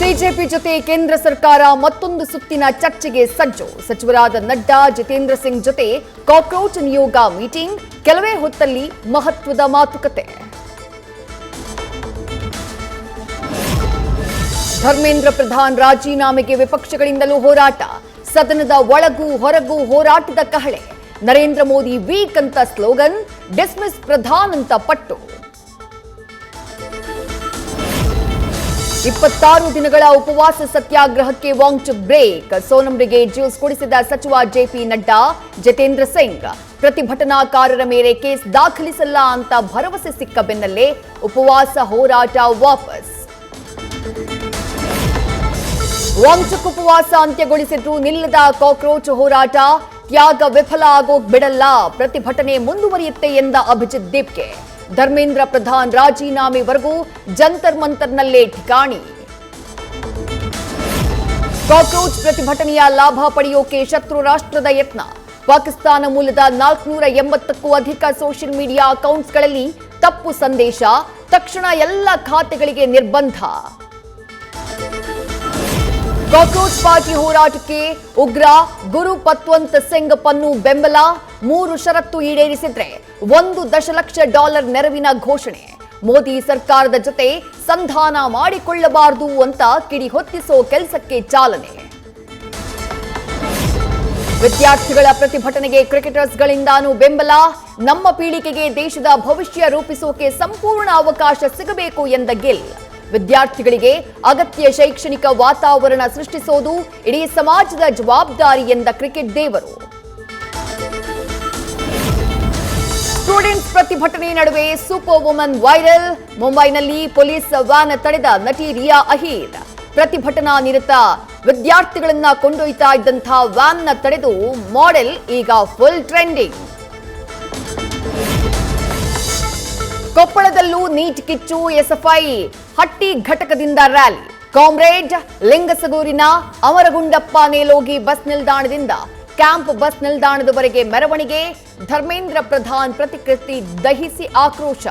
BJP ಜೊತೆ ಕೇಂದ್ರ ಸರ್ಕಾರ ಮತ್ತೊಂದು ಸುತ್ತಿನ ಚರ್ಚೆಗೆ ಸಜ್ಜು. ಸಚಿವರಾದ ನಡ್ಡಾ, ಜಿತೇಂದ್ರ ಸಿಂಗ್ ಜೊತೆ ಕಾಕ್ರೋಚ್ ನಿಯೋಗ ಮೀಟಿಂಗ್. ಕೆಲವೇ ಹೊತ್ತಲ್ಲಿ ಮಹತ್ವದ ಮಾತುಕತೆ. ಧರ್ಮೇಂದ್ರ ಪ್ರಧಾನ್ ರಾಜೀನಾಮೆಗೆ ವಿಪಕ್ಷಗಳಿಂದಲೂ ಹೋರಾಟ. ಸದನದ ಒಳಗೂ ಹೊರಗೂ ಹೋರಾಟದ ಕಹಳೆ. ನರೇಂದ್ರ ಮೋದಿ ವೀಕ್ ಅಂತ ಸ್ಲೋಗನ್, ಡಿಸ್ಮಿಸ್ ಪ್ರಧಾನ್ ಅಂತ ಪಟ್ಟು. 26 ದಿನಗಳ ಉಪವಾಸ ಸತ್ಯಾಗ್ರಹಕ್ಕೆ ವಾಂಗ್ಚುಕ್ ಬ್ರೇಕ್. ಸೋನಂರಿಗೆ ಜ್ಯೂಸ್ ಕುಡಿಸಿದ ಸಚಿವ ಜೆಪಿ ನಡ್ಡಾ, ಜಿತೇಂದ್ರ ಸಿಂಗ್. ಪ್ರತಿಭಟನಾಕಾರರ ಮೇಲೆ ಕೇಸ್ ದಾಖಲಿಸಲ್ಲ ಅಂತ ಭರವಸೆ ಸಿಕ್ಕ ಬೆನ್ನಲ್ಲೇ ಉಪವಾಸ ಹೋರಾಟ ವಾಪಸ್. ವಾಂಗ್ಚುಕ್ ಉಪವಾಸ ಅಂತ್ಯಗೊಳಿಸಿದ್ರು ನಿಲ್ಲದ ಕಾಕ್ರೋಚ್ ಹೋರಾಟ. ತ್ಯಾಗ ವಿಫಲ ಆಗೋಕ್ ಬಿಡಲ್ಲ, ಪ್ರತಿಭಟನೆ ಮುಂದುವರಿಯುತ್ತೆ ಎಂದ ಅಭಿಜಿತ್ ದೀಪ್ಗೆ. ಧರ್ಮೇಂದ್ರ ಪ್ರಧಾನ್ ರಾಜೀನಾಮೆವರೆಗೂ ಜಂತರ್ ಮಂತರ್ನಲ್ಲೇ ಠಿಕಾಣಿ. ಕಾಕ್ರೋಚ್ ಪ್ರತಿಭಟನೆಯ ಲಾಭ ಪಡೆಯೋಕೆ ಶತ್ರು ರಾಷ್ಟ್ರದ ಯತ್ನ. ಪಾಕಿಸ್ತಾನ ಮೂಲದ 480ಕ್ಕೂ ಅಧಿಕ ಸೋಷಿಯಲ್ ಮೀಡಿಯಾ ಅಕೌಂಟ್ಸ್ಗಳಲ್ಲಿ ತಪ್ಪು ಸಂದೇಶ. ತಕ್ಷಣ ಎಲ್ಲ ಖಾತೆಗಳಿಗೆ ನಿರ್ಬಂಧ. ಕಾಕ್ರೋಚ್ ಪಾರ್ಟಿ ಹೋರಾಟಕ್ಕೆ ಉಗ್ರ ಗುರು ಪತ್ವಂತ್ ಸಿಂಗ್ ಪನ್ನು ಬೆಂಬಲ. 3 ಷರತ್ತು ಈಡೇರಿಸಿದ್ರೆ $1 ದಶಲಕ್ಷ ನೆರವಿನ ಘೋಷಣೆ. ಮೋದಿ ಸರ್ಕಾರದ ಜೊತೆ ಸಂಧಾನ ಮಾಡಿಕೊಳ್ಳಬಾರದು ಅಂತ ಕಿಡಿ ಹೊತ್ತಿಸೋ ಕೆಲಸಕ್ಕೆ ಚಾಲನೆ. ವಿದ್ಯಾರ್ಥಿಗಳ ಪ್ರತಿಭಟನೆಗೆ ಕ್ರಿಕೆಟರ್ಸ್ಗಳಿಂದಾನೂ ಬೆಂಬಲ. ನಮ್ಮ ಪೀಳಿಗೆಗೆ ದೇಶದ ಭವಿಷ್ಯ ರೂಪಿಸೋಕೆ ಸಂಪೂರ್ಣ ಅವಕಾಶ ಸಿಗಬೇಕು ಎಂದ ಗಿಲ್. ವಿದ್ಯಾರ್ಥಿಗಳಿಗೆ ಅಗತ್ಯ ಶೈಕ್ಷಣಿಕ ವಾತಾವರಣ ಸೃಷ್ಟಿಸೋದು ಇಡೀ ಸಮಾಜದ ಜವಾಬ್ದಾರಿ ಎಂದ ಕ್ರಿಕೆಟ್ ದೇವರು. ಸ್ಟೂಡೆಂಟ್ಸ್ ಪ್ರತಿಭಟನೆ ನಡುವೆ ಸೂಪರ್ ವುಮನ್ ವೈರಲ್. ಮುಂಬೈನಲ್ಲಿ ಪೊಲೀಸ್ ವ್ಯಾನ್ ತಡೆದ ನಟಿ ರಿಯಾ ಅಹೀರ್. ಪ್ರತಿಭಟನಾ ನಿರತ ವಿದ್ಯಾರ್ಥಿಗಳನ್ನ ಕೊಂಡೊಯ್ತಾ ಇದ್ದಂತಹ ವ್ಯಾನ್ ತಡೆದು ಮಾಡೆಲ್ ಈಗ ಫುಲ್ ಟ್ರೆಂಡಿಂಗ್. ಕೊಪ್ಪಳದಲ್ಲೂ ನೀಟ್ ಕಿಚ್ಚು. ಎಸ್ಎಫ್ಐ ಹಟ್ಟಿ ಘಟಕದಿಂದ ರ್ಯಾಲಿ. ಕಾಮ್ರೇಡ್ ಲಿಂಗಸಗೂರಿನ ಅಮರಗುಂಡಪ್ಪ ನೇಲೋಗಿ ಬಸ್ ನಿಲ್ದಾಣದಿಂದ ಕ್ಯಾಂಪ್ ಬಸ್ ನಿಲ್ದಾಣದವರೆಗೆ ಮೆರವಣಿಗೆ. ಧರ್ಮೇಂದ್ರ ಪ್ರಧಾನ್ ಪ್ರತಿಕೃತಿ ದಹಿಸಿ ಆಕ್ರೋಶ.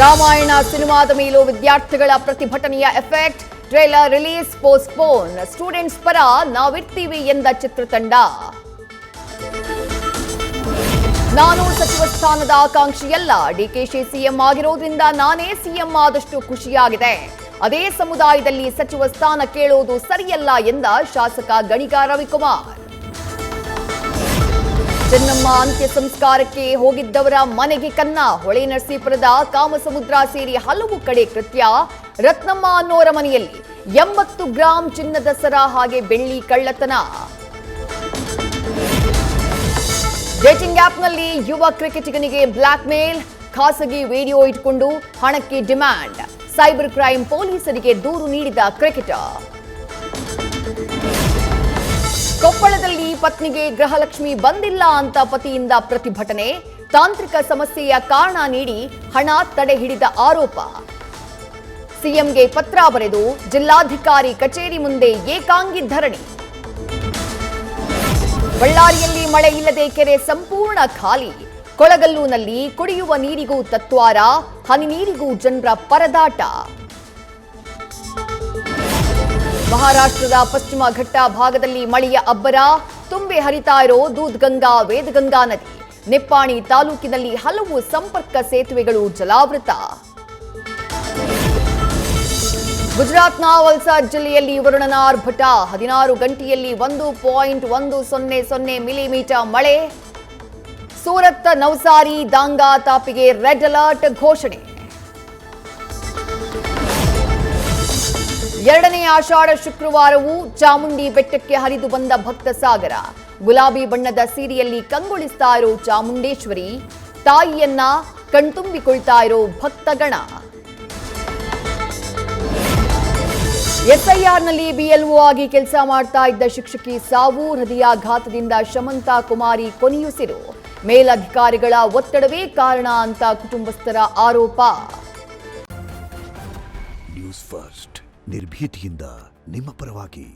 ರಾಮಾಯಣ ಸಿನಿಮಾದ ಮೇಲೂ ವಿದ್ಯಾರ್ಥಿಗಳ ಪ್ರತಿಭಟನೆಯ effect. Trailer release postpone. Students ಪರ ನಾವಿರ್ತೀವಿ ಎಂದ ಚಿತ್ರತಂಡ. ನಾನು ಸಚಿವ ಸ್ಥಾನದ ಆಕಾಂಕ್ಷಿಯಲ್ಲ. ಡಿಕೆಶಿ ಸಿಎಂ ಆಗಿರೋದ್ರಿಂದ ನಾನೇ ಸಿಎಂ ಆದಷ್ಟು ಖುಷಿಯಾಗಿದೆ. ಅದೇ ಸಮುದಾಯದಲ್ಲಿ ಸಚಿವ ಸ್ಥಾನ ಕೇಳೋದು ಸರಿಯಲ್ಲ ಎಂದ ಶಾಸಕ ಗಣಿಗ ರವಿಕುಮಾರ್. ಚೆನ್ನಮ್ಮ ಅಂತ್ಯ ಸಂಸ್ಕಾರಕ್ಕೆ ಹೋಗಿದ್ದವರ ಮನೆಗೆ ಕನ್ನ. ಹೊಳೆ ನರಸೀಪುರದ ಕಾಮಸಮುದ್ರ ಸೇರಿ ಹಲವು ಕಡೆ ಕೃತ್ಯ. ರತ್ನಮ್ಮ ಅನ್ನೋರ ಮನೆಯಲ್ಲಿ 80 ಗ್ರಾಂ ಚಿನ್ನದ ಸರ ಹಾಗೆ ಬೆಳ್ಳಿ ಕಳ್ಳತನ. ಡೇಟಿಂಗ್ ಆಪ್ನಲ್ಲಿ ಯುವ ಕ್ರಿಕೆಟಿಗನಿಗೆ ಬ್ಲಾಕ್ ಮೇಲ್. ಖಾಸಗಿ ವಿಡಿಯೋ ಇಟ್ಕೊಂಡು ಹಣಕ್ಕೆ ಡಿಮ್ಯಾಂಡ್. ಸೈಬರ್ ಕ್ರೈಂ ಪೊಲೀಸರಿಗೆ ದೂರು ನೀಡಿದ ಕ್ರಿಕೆಟರ್. ಕೊಪ್ಪಳದಲ್ಲಿ ಪತ್ನಿಗೆ ಗೃಹಲಕ್ಷ್ಮಿ ಬಂದಿಲ್ಲ ಅಂತ ಪತಿಯಿಂದ ಪ್ರತಿಭಟನೆ. ತಾಂತ್ರಿಕ ಸಮಸ್ಯೆಯ ಕಾರಣ ನೀಡಿ ಹಣ ತಡೆ ಹಿಡಿದ ಆರೋಪ. ಸಿಎಂಗೆ ಪತ್ರ ಬರೆದು ಜಿಲ್ಲಾಧಿಕಾರಿ ಕಚೇರಿ ಮುಂದೆ ಏಕಾಂಗಿ ಧರಣಿ. ಬಳ್ಳಾರಿಯಲ್ಲಿ ಮಳೆ ಇಲ್ಲದೆ ಕೆರೆ ಸಂಪೂರ್ಣ ಖಾಲಿ. ಕೊಳಗಲ್ಲೂನಲ್ಲಿ ಕುಡಿಯುವ ನೀರಿಗೂ ತತ್ವಾರ, ಹನಿ ನೀರಿಗೂ ಜನರ ಪರದಾಟ. ಮಹಾರಾಷ್ಟ್ರದ ಪಶ್ಚಿಮ ಘಟ್ಟ ಭಾಗದಲ್ಲಿ ಮಳೆಯ ಅಬ್ಬರ. ತುಂಬಿ ಹರಿತಾ ಇರೋ ದೂದ್ಗಂಗಾ ವೇದಗಂಗಾ ನದಿ. ನಿಪ್ಪಾಣಿ ತಾಲೂಕಿನಲ್ಲಿ ಹಲವು ಸಂಪರ್ಕ ಸೇತುವೆಗಳು ಜಲಾವೃತ. ಗುಜರಾತ್ನ ವಲ್ಸಾದ್ ಜಿಲ್ಲೆಯಲ್ಲಿ ವರುಣನ ಆರ್ಭಟ. 16 ಗಂಟೆಯಲ್ಲಿ 1.100 ಮಿಲಿಮೀಟರ್ ಮಳೆ. ಸೂರತ್, ನವಸಾರಿ, ದಾಂಗಾ, ತಾಪಿಗೆ ರೆಡ್ ಅಲರ್ಟ್ ಘೋಷಣೆ. 2ನೇ ಆಷಾಢ ಶುಕ್ರವಾರವೂ ಚಾಮುಂಡಿ ಬೆಟ್ಟಕ್ಕೆ ಹರಿದು ಬಂದ ಭಕ್ತ ಸಾಗರ. ಗುಲಾಬಿ ಬಣ್ಣದ ಸೀರೆಯಲ್ಲಿ ಕಂಗೊಳಿಸ್ತಾ ಇರೋ ಚಾಮುಂಡೇಶ್ವರಿ ತಾಯಿಯನ್ನ ಕಣ್ತುಂಬಿಕೊಳ್ತಾ ಇರೋ ಭಕ್ತಗಣ. ಎಸ್ಐಆರ್ನಲ್ಲಿ ಬಿಎಲ್ಒ ಆಗಿ ಕೆಲಸ ಮಾಡ್ತಾ ಇದ್ದ ಶಿಕ್ಷಕಿ ಸಾವು. ಹೃದಯಾಘಾತದಿಂದ ಶಮಂತಾ ಕುಮಾರಿ ಕೊನೆಯುಸಿರು. ಮೇಲಧಿಕಾರಿಗಳ ಒತ್ತಡವೇ ಕಾರಣ ಅಂತ ಕುಟುಂಬಸ್ಥರ ಆರೋಪ. ನ್ಯೂಸ್ ಫಸ್ಟ್ ನಿರ್ಭೀತಿಯಿಂದ ನಿಮ್ಮ ಪರವಾಗಿ.